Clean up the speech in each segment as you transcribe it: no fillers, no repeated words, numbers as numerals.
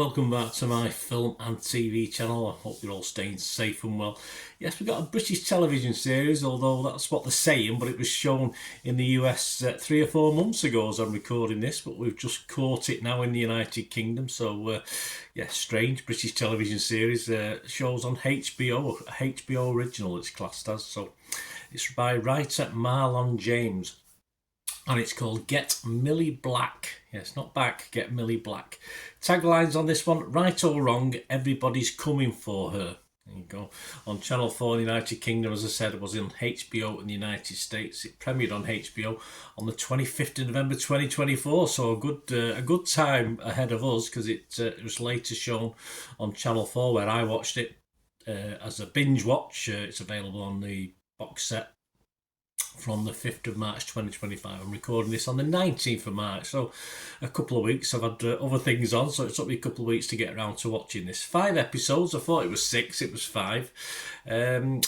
welcome back to my film and TV channel. I hope you're all staying safe and well. Yes, we've got a British television series, although that's what they're saying, but it was shown in the US 3 or 4 months ago as I'm recording this, but we've just caught it now in the United Kingdom. So, strange British television series. Shows on HBO, a HBO original it's classed as. So it's by writer Marlon James. And it's called Get Millie Black. Yes, not back, Get Millie Black. Taglines on this one: right or wrong, everybody's coming for her. There you go. On Channel 4 in the United Kingdom, as I said, it was on HBO in the United States. It premiered on HBO on the 25th of November 2024. So a good time ahead of us, because it was later shown on Channel 4 where I watched it as a binge watch. It's available on the box set from the 5th of March 2025. I'm recording this on the 19th of March, so a couple of weeks. I've had other things on, so it took me a couple of weeks to get around to watching this. 5 episodes. I thought it was 6, it was 5.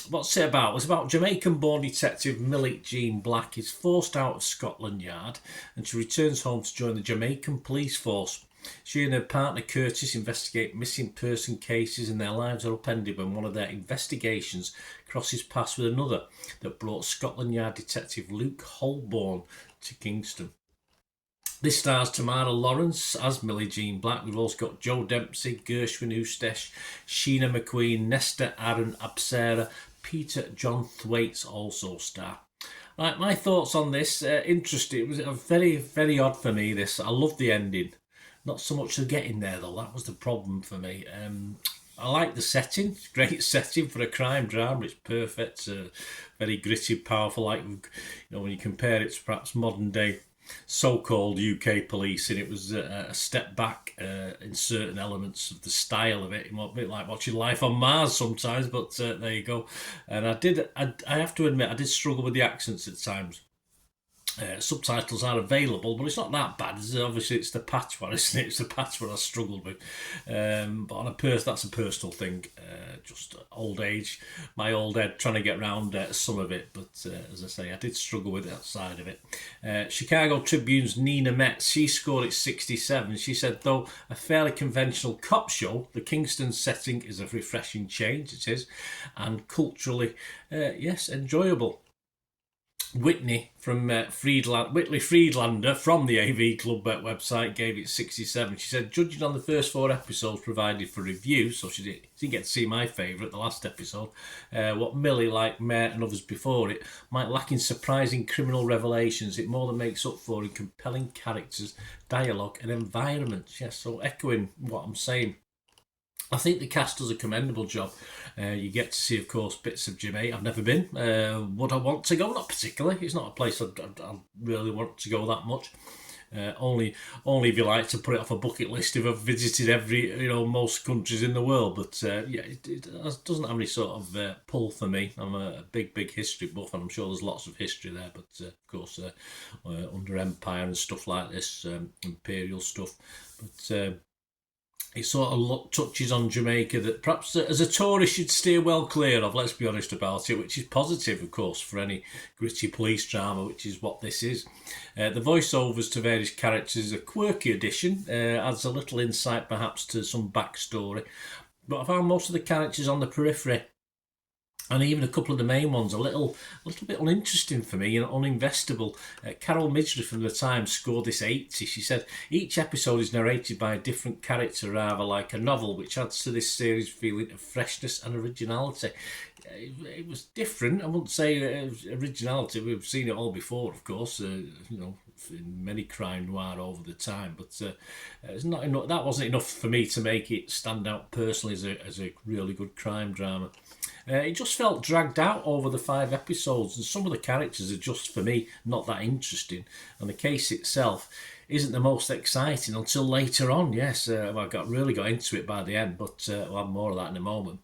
What's it about? It's about Jamaican-born detective Millie Jean Black is forced out of Scotland Yard and she returns home to join the Jamaican police force. She and her partner Curtis investigate missing person cases, and their lives are upended when one of their investigations crosses paths with another that brought Scotland Yard detective Luke Holborn to Kingston. This stars Tamara Lawrence as Millie Jean Black. We've also got Joe Dempsey, Gershwin Ustesh, Sheena McQueen, Nesta Aaron Apsara, Peter John Thwaites also star. Right, my thoughts on this. Interesting. It was a very, very odd for me, this. I loved the ending. Not so much the getting there, though. That was the problem for me. I like the setting. It's a great setting for a crime drama. It's perfect. Very gritty, powerful. Like, when you compare it to perhaps modern day so-called UK policing, it was a step back in certain elements of the style of it. A bit like watching Life on Mars sometimes, but there you go. And I have to admit, I did struggle with the accents at times. Subtitles are available, but it's not that bad. Obviously, it's the patois, isn't it? It's the patois I struggled with. But on that's a personal thing. Just old age, my old head trying to get around some of it. But as I say, I did struggle with that side of it. Chicago Tribune's Nina Metz, she scored it 67. She said, though a fairly conventional cop show, the Kingston setting is a refreshing change. It is, and culturally, yes, enjoyable. Whitley Friedlander from the AV Club website gave it 67. She said, judging on the first 4 episodes provided for review, so she didn't get to see my favourite, the last episode, what Millie, like Mare and others before it, might lack in surprising criminal revelations, it more than makes up for in compelling characters, dialogue and environments. Yes, so echoing what I'm saying. I think the cast does a commendable job. You get to see, of course, bits of Jamaica. I've never been. Would I want to go? Not particularly. It's not a place I really want to go that much. Only if you like to put it off a bucket list if I've visited most countries in the world. But it doesn't have any sort of pull for me. I'm a big history buff, and I'm sure there's lots of history there. But of course, under Empire and stuff like this, imperial stuff. But it sort of touches on Jamaica that perhaps as a tourist you'd steer well clear of, let's be honest about it, which is positive, of course, for any gritty police drama, which is what this is. The voiceovers to various characters is a quirky addition, adds a little insight perhaps to some backstory, but I found most of the characters on the periphery, and even a couple of the main ones, a little bit uninteresting for me, uninvestable. Carol Midgley from The Times scored this 80. She said, each episode is narrated by a different character, rather like a novel, which adds to this series' feeling of freshness and originality. It was different. I wouldn't say originality. We've seen it all before, of course, in many crime noir over the time, but it's not enough. That wasn't enough for me to make it stand out personally as a really good crime drama. It just felt dragged out over the 5 episodes, and some of the characters are just, for me, not that interesting. And the case itself isn't the most exciting until later on. Yes, I really got into it by the end, but we'll have more of that in a moment.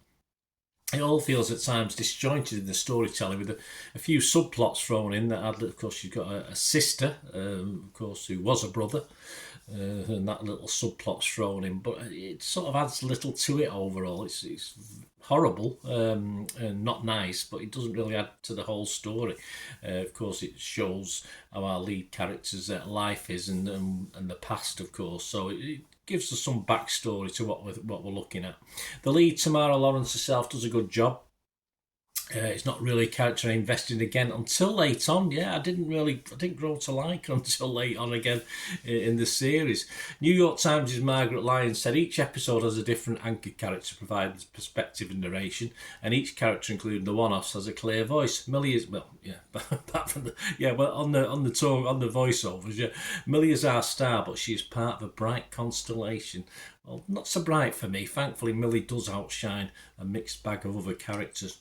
It all feels at times disjointed in the storytelling, with a few subplots thrown in that had, of course, you've got a sister, of course, who was a brother, and that little subplot's thrown in, but it sort of adds little to it overall. It's horrible and not nice, but it doesn't really add to the whole story. Of course, it shows how our lead character's life is and the past, of course, so it gives us some backstory to what we're looking at. The lead, Tamara Lawrence herself, does a good job. It's not really a character I invested again until late on. Yeah, I didn't grow to like her until late on again in the series. New York Times' Margaret Lyons said each episode has a different anchor character providing perspective and narration, and each character, including the one-offs, has a clear voice. Millie is apart from on the voiceovers, yeah, Millie is our star, but she is part of a bright constellation. Well, not so bright for me. Thankfully, Millie does outshine a mixed bag of other characters.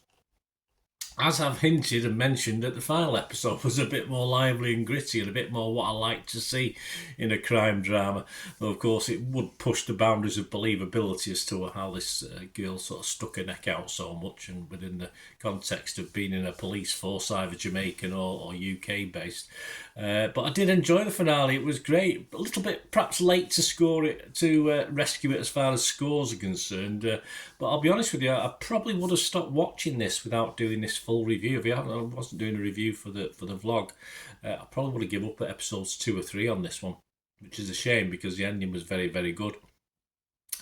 As I've hinted and mentioned, that the final episode was a bit more lively and gritty and a bit more what I like to see in a crime drama. Though, of course, it would push the boundaries of believability as to how this girl sort of stuck her neck out so much, and within the context of being in a police force, either Jamaican or UK based. But I did enjoy the finale. It was great. A little bit perhaps late to score it, to rescue it as far as scores are concerned. But I'll be honest with you, I probably would have stopped watching this without doing this full review. If I wasn't doing a review for the vlog, I probably would have given up at episodes 2 or 3 on this one, which is a shame because the ending was very, very good.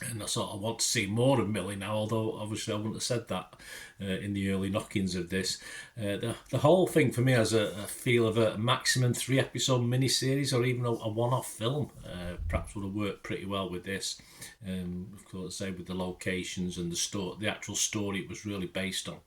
And I sort of want to see more of Millie now, although obviously I wouldn't have said that in the early knockings of this. The whole thing for me has a feel of a maximum 3-episode miniseries or even a one-off film. Perhaps would have worked pretty well with this. Of course, say with the locations and the actual story it was really based on.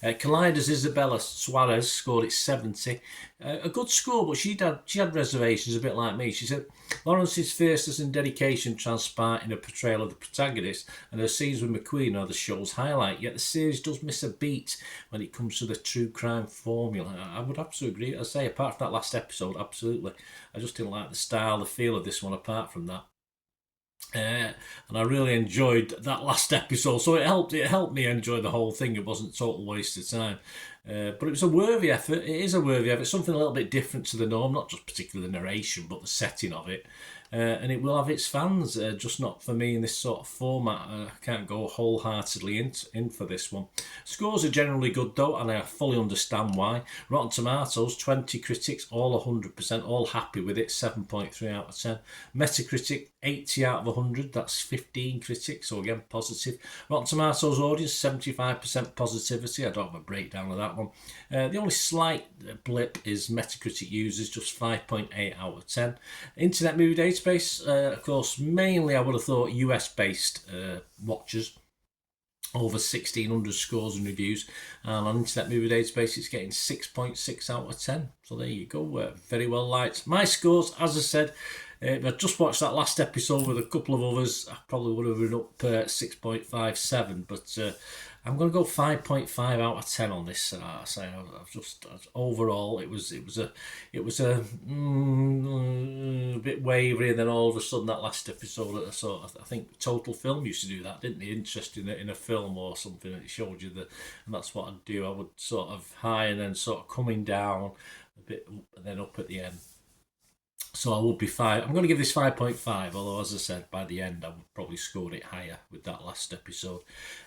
Collider's Isabella Suarez scored it 70. A good score, but she had reservations, a bit like me. She said Lawrence's fierceness and dedication transpire in her portrayal of the protagonist, and her scenes with McQueen are the show's highlight. Yet the series does miss a beat when it comes to the true crime formula. I would absolutely agree. I say, apart from that last episode, absolutely. I just didn't like the style, the feel of this one. Apart from that. And I really enjoyed that last episode, so it helped me enjoy the whole thing. It wasn't a total waste of time, but it was a worthy effort. It is a worthy effort, something a little bit different to the norm, not just particularly the narration but the setting of it. And it will have its fans, just not for me in this sort of format. I can't go wholeheartedly in for this one. Scores are generally good though, and I fully understand why. Rotten Tomatoes, 20 critics, all 100%, all happy with it, 7.3 out of 10. Metacritic, 80 out of 100, that's 15 critics, so again, positive. Rotten Tomatoes audience, 75% positivity, I don't have a breakdown of that one. The only slight blip is Metacritic users, just 5.8 out of 10. Internet Movie Database, of course, mainly I would have thought US-based watchers, over 1,600 scores and reviews, and on Internet Movie Database it's getting 6.6 out of 10. So there you go, very well liked. My scores, as I said, if I just watched that last episode with a couple of others, I probably would have been up 6.57, but I'm going to go 5.5 out of 10 on this. Overall, it was a bit wavery, and then all of a sudden that last episode, I think Total Film used to do that, didn't they? Interest in a film or something, and it showed you and that's what I'd do. I would sort of high and then sort of coming down a bit, and then up at the end. So I would be 5. I'm going to give this 5.5, although, as I said, by the end I would probably score it higher with that last episode.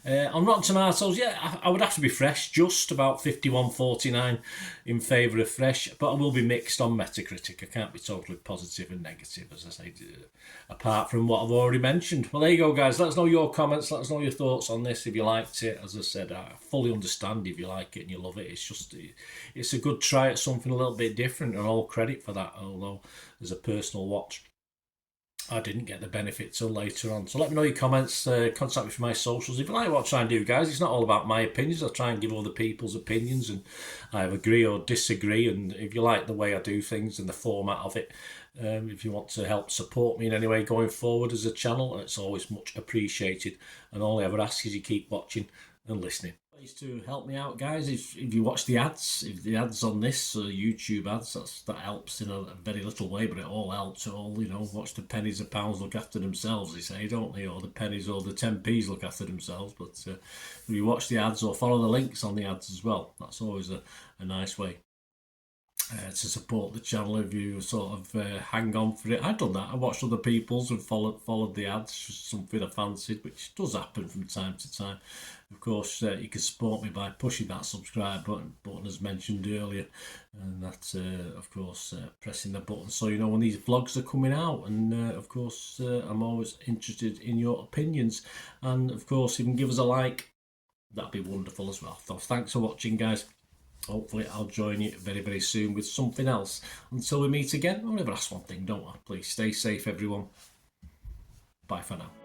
On Rotten Tomatoes, yeah, I would have to be fresh, just about 51-49 in favour of fresh, but I will be mixed on Metacritic. I can't be totally positive and negative, as I say, apart from what I've already mentioned. Well, there you go, guys. Let us know your comments. Let us know your thoughts on this if you liked it. As I said, I fully understand if you like it and you love it. It's a good try at something a little bit different, and all credit for that, although as a personal watch, I didn't get the benefit till later on. So let me know your comments, contact me through my socials. If you like what I try and do, guys, it's not all about my opinions. I try and give other people's opinions, and I agree or disagree. And if you like the way I do things and the format of it, if you want to help support me in any way going forward as a channel, it's always much appreciated. And all I ever ask is you keep watching and listening. Ways to help me out, guys, if you watch the ads, if the ads on this YouTube ads, that helps in a very little way, but it all helps. It all, watch the pennies and pounds look after themselves, they say, don't they? Or the pennies or the 10p's look after themselves. But if you watch the ads or follow the links on the ads as well, that's always a nice way. to support the channel if you sort of hang on for it. I've done that. I watched other people's and followed the ads, something I fancied, which does happen from time to time. Of course, you can support me by pushing that subscribe button as mentioned earlier, and that, of course, pressing the button so you know when these vlogs are coming out. And of course, I'm always interested in your opinions, and of course, if you can give us a like, that'd be wonderful as well. So thanks for watching, guys. Hopefully I'll join you very, very soon with something else. Until we meet again, I'll never ask one thing, don't I? Please stay safe, everyone. Bye for now.